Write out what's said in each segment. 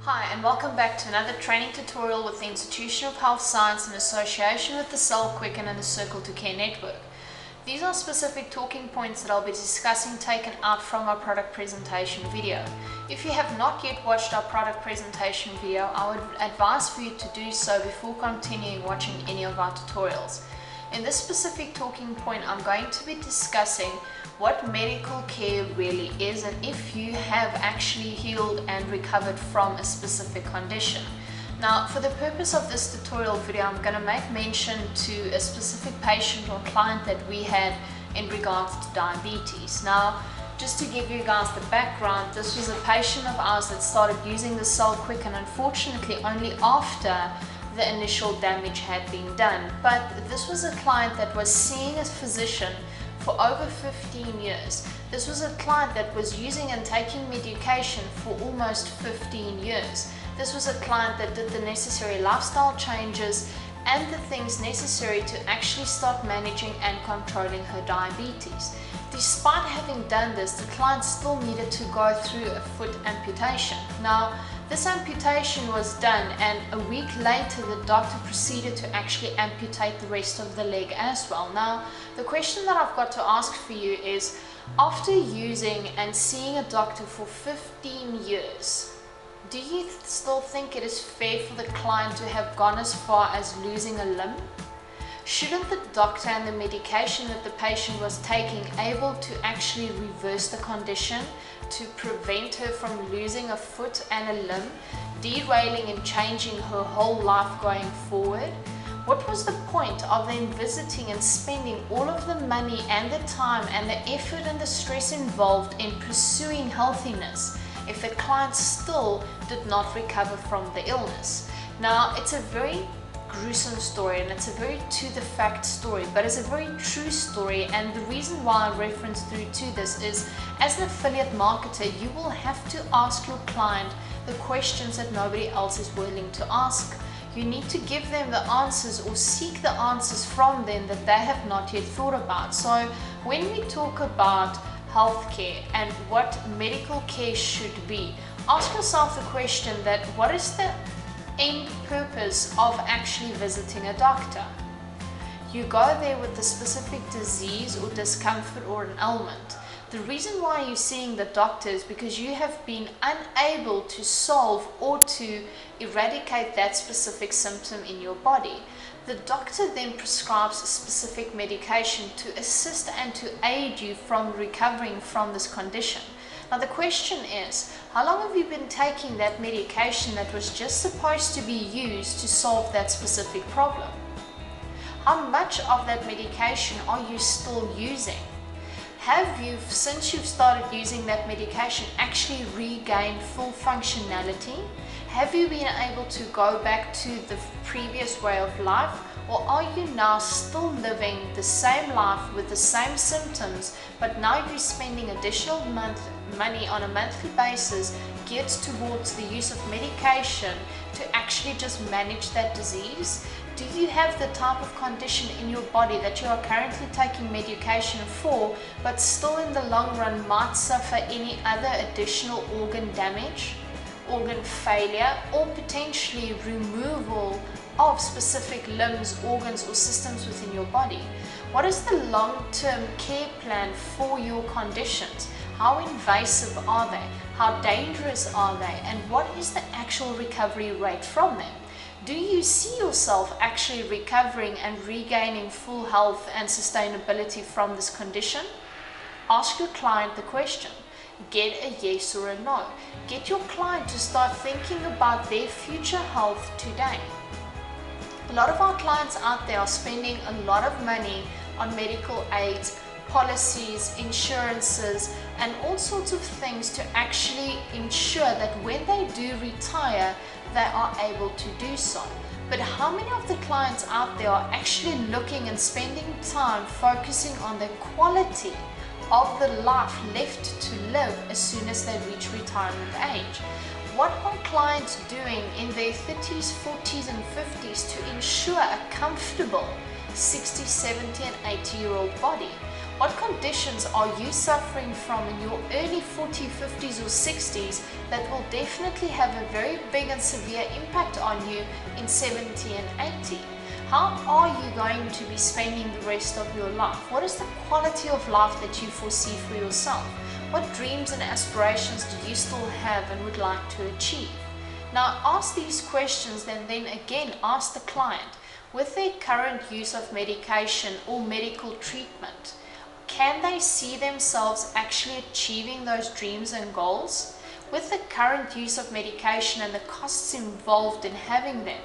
Hi and welcome back to another training tutorial with the Institution of Health Science in association with the Cell Quicken and the Circle to Care network. These are specific talking points that I'll be discussing taken out from our product presentation video. If you have not yet watched our product presentation video, I would advise for you to do so before continuing watching any of our tutorials. In this specific talking point, I'm going to be discussing what medical care really is and if you have actually healed and recovered from a specific condition. Now, for the purpose of this tutorial video, I'm going to make mention to a specific patient or client that we had in regards to diabetes. Now, just to give you guys the background, this was a patient of ours that started using the Cell Quicken, unfortunately only after the initial damage had been done. But this was a client that was seeing a physician for over 15 years. This was a client that was using and taking medication for almost 15 years. This was a client that did the necessary lifestyle changes and the things necessary to actually start managing and controlling her diabetes. Despite having done this, the client still needed to go through a foot amputation. Now, this amputation was done, and a week later the doctor proceeded to actually amputate the rest of the leg as well. Now, the question that I've got to ask for you is, after using and seeing a doctor for 15 years, do you still think it is fair for the client to have gone as far as losing a limb? Shouldn't the doctor and the medication that the patient was taking able to actually reverse the condition to prevent her from losing a foot and a limb, derailing and changing her whole life going forward? What was the point of them visiting and spending all of the money and the time and the effort and the stress involved in pursuing healthiness if the client still did not recover from the illness? Now, it's a very gruesome story and it's a very to the fact story, but it's a very true story, and the reason why I reference through to this is, as an affiliate marketer, you will have to ask your client the questions that nobody else is willing to ask. You need to give them the answers or seek the answers from them that they have not yet thought about. So when we talk about healthcare and what medical care should be, ask yourself the question that what is the end purpose of actually visiting a doctor? You go there with a specific disease or discomfort or an ailment. The reason why you're seeing the doctor is because you have been unable to solve or to eradicate that specific symptom in your body. The doctor then prescribes a specific medication to assist and to aid you from recovering from this condition. Now the question is, how long have you been taking that medication that was just supposed to be used to solve that specific problem? How much of that medication are you still using? Have you, since you've started using that medication, actually regained full functionality? Have you been able to go back to the previous way of life? Or are you now still living the same life with the same symptoms, but now you're spending additional money on a monthly basis geared towards the use of medication to actually just manage that disease? Do you have the type of condition in your body that you are currently taking medication for, but still in the long run might suffer any other additional organ damage, organ failure, or potentially removal of specific limbs, organs, or systems within your body? What is the long-term care plan for your conditions? How invasive are they? How dangerous are they? And what is the actual recovery rate from them? Do you see yourself actually recovering and regaining full health and sustainability from this condition? Ask your client the question. Get a yes or a no. Get your client to start thinking about their future health today. A lot of our clients out there are spending a lot of money on medical aids, policies, insurances, and all sorts of things to actually ensure that when they do retire, they are able to do so. But how many of the clients out there are actually looking and spending time focusing on the quality of the life left to live as soon as they reach retirement age? What are clients doing in their 30s, 40s and 50s to ensure a comfortable 60, 70 and 80-year-old body? What conditions are you suffering from in your early 40s, 50s or 60s that will definitely have a very big and severe impact on you in 70 and 80? How are you going to be spending the rest of your life? What is the quality of life that you foresee for yourself? What dreams and aspirations do you still have and would like to achieve? Now ask these questions and then again ask the client, with their current use of medication or medical treatment, can they see themselves actually achieving those dreams and goals? With the current use of medication and the costs involved in having them,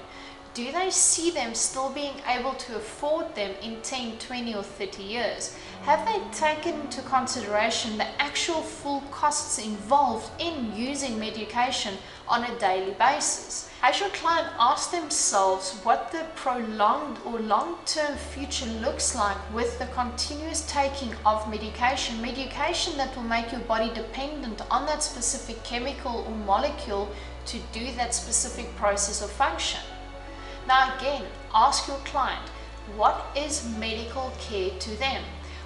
do they see them still being able to afford them in 10, 20 or 30 years? Have they taken into consideration the actual full costs involved in using medication on a daily basis? Has your client asked themselves what the prolonged or long-term future looks like with the continuous taking of medication? Medication that will make your body dependent on that specific chemical or molecule to do that specific process or function. Now again, ask your client, what is medical care to them?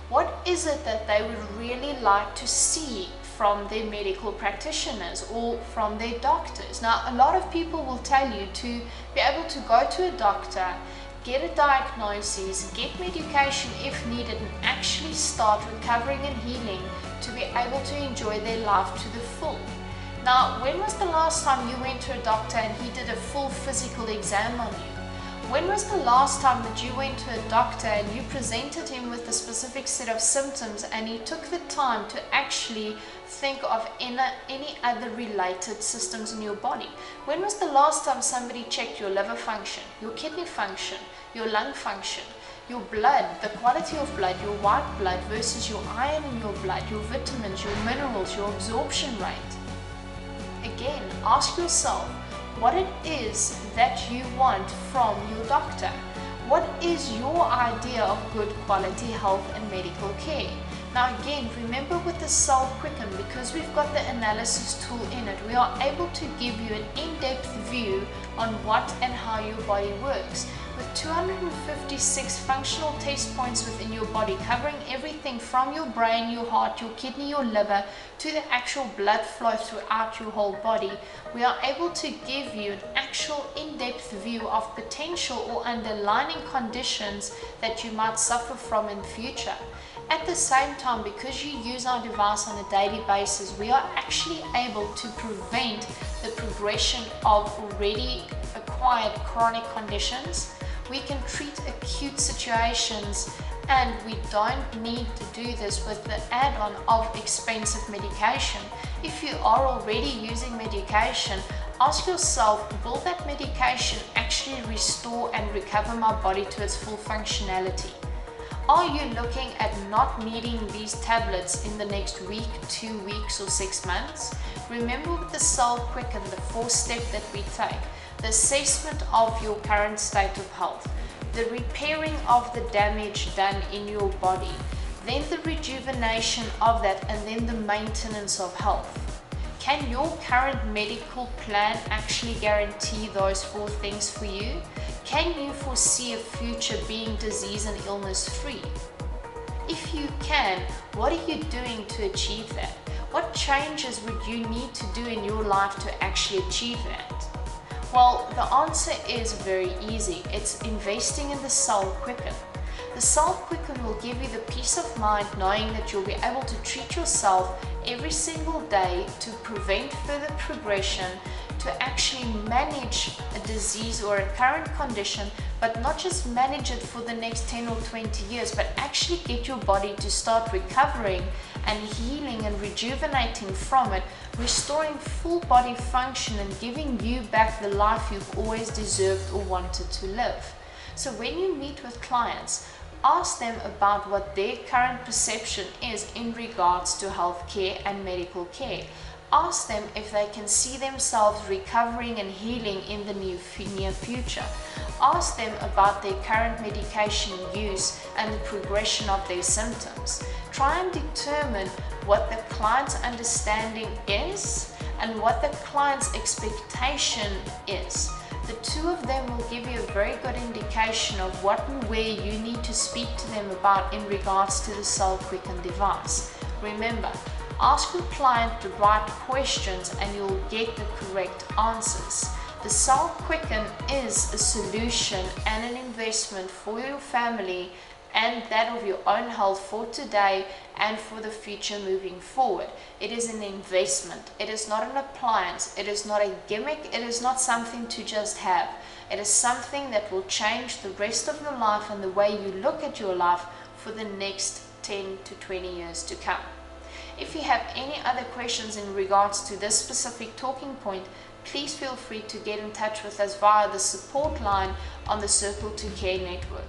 What is it that they would really like to see from their medical practitioners or from their doctors? Now, a lot of people will tell you to be able to go to a doctor, get a diagnosis, get medication if needed, and actually start recovering and healing to be able to enjoy their life to the full. Now, when was the last time you went to a doctor and he did a full physical exam on you? When was the last time that you went to a doctor and you presented him with a specific set of symptoms and he took the time to actually think of any other related systems in your body? When was the last time somebody checked your liver function, your kidney function, your lung function, your blood, the quality of blood, your white blood versus your iron in your blood, your vitamins, your minerals, your absorption rate? Again, ask yourself what it is that you want from your doctor. What is your idea of good quality health and medical care? Now again, remember with the Cell Quicken, because we've got the analysis tool in it, we are able to give you an in-depth view on what and how your body works. With 256 functional test points within your body, covering everything from your brain, your heart, your kidney, your liver, to the actual blood flow throughout your whole body, we are able to give you an actual in-depth view of potential or underlying conditions that you might suffer from in the future. At the same time, because you use our device on a daily basis, we are actually able to prevent the progression of already acquired chronic conditions. We can treat acute situations, and we don't need to do this with the add-on of expensive medication. If you are already using medication, ask yourself, will that medication actually restore and recover my body to its full functionality? Are you looking at not needing these tablets in the next week, 2 weeks or 6 months? Remember with the Cell Quicken, the 4-step that we take, the assessment of your current state of health, the repairing of the damage done in your body, then the rejuvenation of that, and then the maintenance of health. Can your current medical plan actually guarantee those 4 things for you? Can you foresee a future being disease and illness free? If you can, what are you doing to achieve that? What changes would you need to do in your life to actually achieve that? Well, the answer is very easy. It's investing in the Cell Quicken. The Cell Quicken will give you the peace of mind knowing that you'll be able to treat yourself every single day to prevent further progression, to actually manage a disease or a current condition, but not just manage it for the next 10 or 20 years, but actually get your body to start recovering and healing and rejuvenating from it, restoring full body function and giving you back the life you've always deserved or wanted to live. So when you meet with clients, ask them about what their current perception is in regards to healthcare and medical care. Ask them if they can see themselves recovering and healing in the near future. Ask them about their current medication use and the progression of their symptoms. Try and determine what the client's understanding is and what the client's expectation is. The two of them will give you a very good indication of what and where you need to speak to them about in regards to the Cell Quicken device. Remember, ask your client the right questions and you'll get the correct answers. The Cell Quicken is a solution and an investment for your family and that of your own health for today and for the future moving forward. It is an investment. It is not an appliance. It is not a gimmick. It is not something to just have. It is something that will change the rest of your life and the way you look at your life for the next 10 to 20 years to come. If you have any other questions in regards to this specific talking point, please feel free to get in touch with us via the support line on the Circle to Care network.